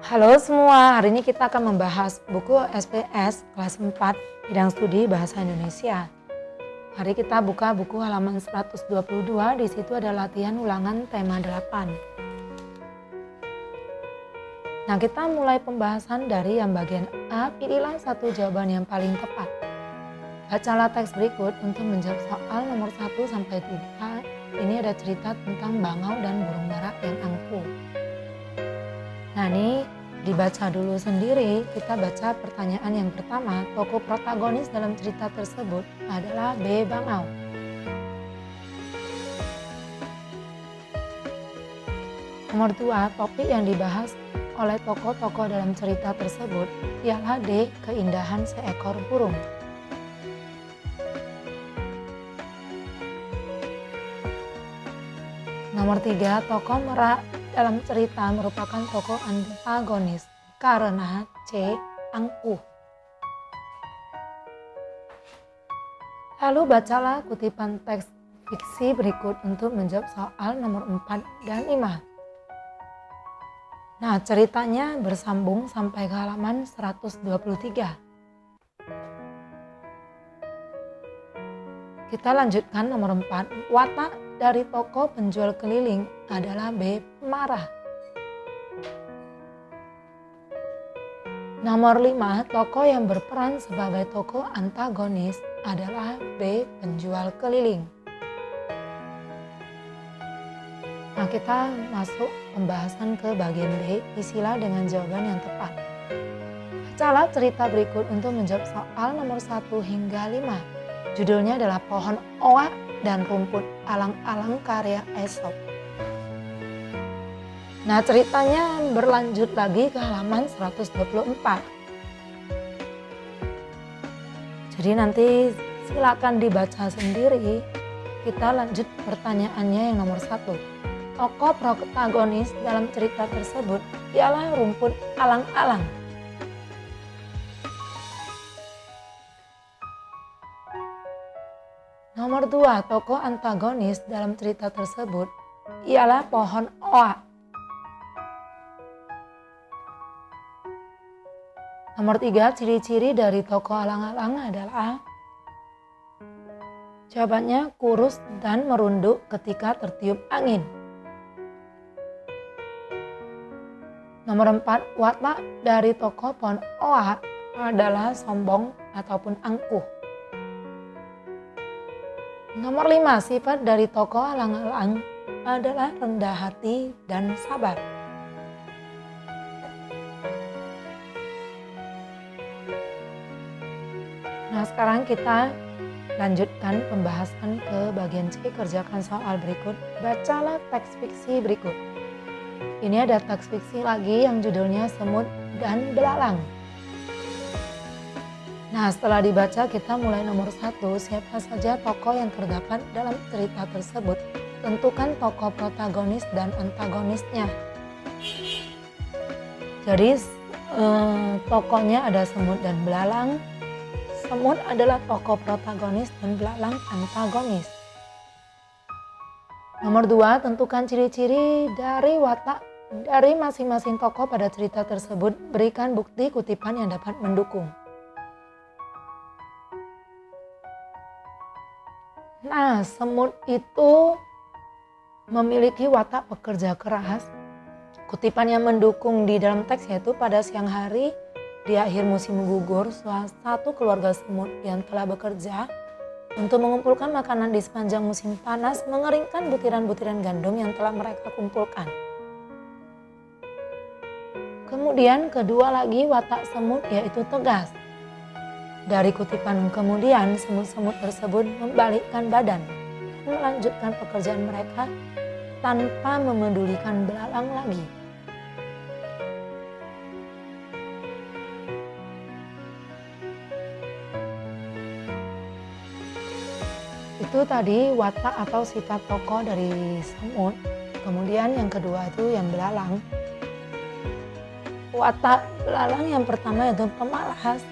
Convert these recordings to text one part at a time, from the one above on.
Halo semua, hari ini kita akan membahas buku SPS kelas 4 bidang studi bahasa Indonesia. Mari kita buka buku halaman 122, di situ ada latihan ulangan tema 8. Nah, kita mulai pembahasan dari yang bagian A, pilihlah satu jawaban yang paling tepat. Bacalah teks berikut untuk menjawab soal nomor 1 sampai 3. Ini ada cerita tentang bangau dan burung merak yang angkuh. Nah, ini dibaca dulu sendiri. Kita baca pertanyaan yang pertama. Tokoh protagonis dalam cerita tersebut adalah B. Bangau. Nomor 2, topik yang dibahas oleh tokoh-tokoh dalam cerita tersebut ialah D. Keindahan seekor burung. Nomor 3, tokoh merak dalam cerita merupakan tokoh antagonis karena C. Angkuh. Lalu bacalah kutipan teks fiksi berikut untuk menjawab soal nomor 4 dan 5. Nah, ceritanya bersambung sampai ke halaman 123. Kita lanjutkan nomor 4. Watak dari tokoh penjual keliling adalah B. Pemarah. Nomor 5. Tokoh yang berperan sebagai tokoh antagonis adalah B. Penjual keliling. Nah, kita masuk pembahasan ke bagian B. Isilah dengan jawaban yang tepat. Bacalah cerita berikut untuk menjawab soal nomor 1 hingga 5. Judulnya adalah Pohon Oak dan Rumput Alang-alang karya Aesop. Nah, ceritanya berlanjut lagi ke halaman 124. Jadi nanti silakan dibaca sendiri. Kita lanjut pertanyaannya yang nomor 1. Tokoh protagonis dalam cerita tersebut ialah rumput alang-alang. Nomor 2, tokoh antagonis dalam cerita tersebut ialah pohon oak. Nomor 3, ciri-ciri dari tokoh alang-alang adalah jawabannya kurus dan merunduk ketika tertiup angin. Nomor 4, watak dari tokoh pohon oak adalah sombong ataupun angkuh. Nomor 5, sifat dari tokoh alang-alang adalah rendah hati dan sabar. Nah, sekarang kita lanjutkan pembahasan ke bagian C. Kerjakan soal berikut. Bacalah teks fiksi berikut. Ini ada teks fiksi lagi yang judulnya Semut dan Belalang. Nah, setelah dibaca kita mulai nomor 1. Siapa saja tokoh yang terdapat dalam cerita tersebut? Tentukan tokoh protagonis dan antagonisnya. Jadi tokohnya ada semut dan belalang. Semut adalah tokoh protagonis dan belalang antagonis. Nomor 2, tentukan ciri-ciri dari watak dari masing-masing tokoh pada cerita tersebut. Berikan bukti kutipan yang dapat mendukung. Nah, semut itu memiliki watak pekerja keras. Kutipan yang mendukung di dalam teks yaitu pada siang hari di akhir musim gugur, satu keluarga semut yang telah bekerja untuk mengumpulkan makanan di sepanjang musim panas mengeringkan butiran-butiran gandum yang telah mereka kumpulkan. Kemudian kedua lagi watak semut yaitu tegas. Dari kutipan kemudian semut-semut tersebut membalikkan badan dan melanjutkan pekerjaan mereka tanpa memedulikan belalang lagi. Itu tadi watak atau sifat tokoh dari semut. Kemudian yang kedua itu yang belalang. Watak belalang yang pertama yaitu pemalas.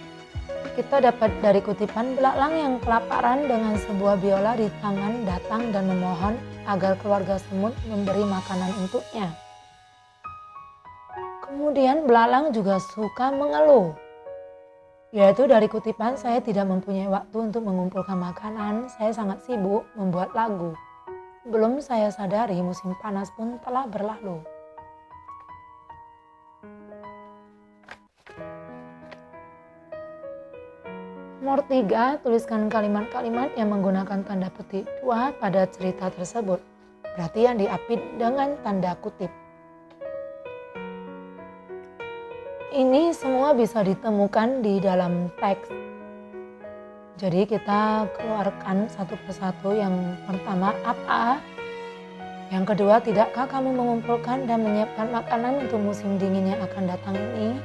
Kita dapat dari kutipan belalang yang kelaparan dengan sebuah biola di tangan datang dan memohon agar keluarga semut memberi makanan untuknya. Kemudian belalang juga suka mengeluh. Yaitu dari kutipan, saya tidak mempunyai waktu untuk mengumpulkan makanan, saya sangat sibuk membuat lagu. Belum saya sadari musim panas pun telah berlalu. Nomor 3, tuliskan kalimat-kalimat yang menggunakan tanda petik 2 pada cerita tersebut. Berarti yang diapit dengan tanda kutip. Ini semua bisa ditemukan di dalam teks. Jadi kita keluarkan satu persatu. Yang pertama, apa? Yang kedua, tidakkah kamu mengumpulkan dan menyiapkan makanan untuk musim dingin yang akan datang ini?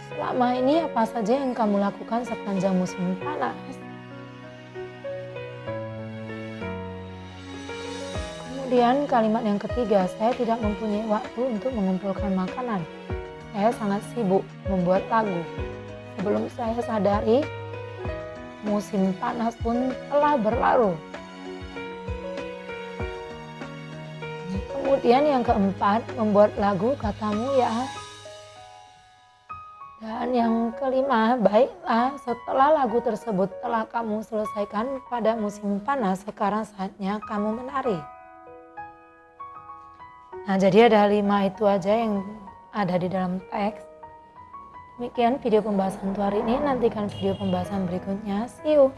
Selama ini apa saja yang kamu lakukan sepanjang musim panas? Kemudian kalimat yang ketiga, saya tidak mempunyai waktu untuk mengumpulkan makanan. Saya sangat sibuk membuat lagu. Sebelum saya sadari, musim panas pun telah berlalu. Kemudian yang keempat, membuat lagu katamu ya. Dan yang kelima, baiklah setelah lagu tersebut telah kamu selesaikan pada musim panas, sekarang saatnya kamu menari. Nah, jadi ada 5 itu aja yang ada di dalam teks. Demikian video pembahasan untuk hari ini, nantikan video pembahasan berikutnya. See you!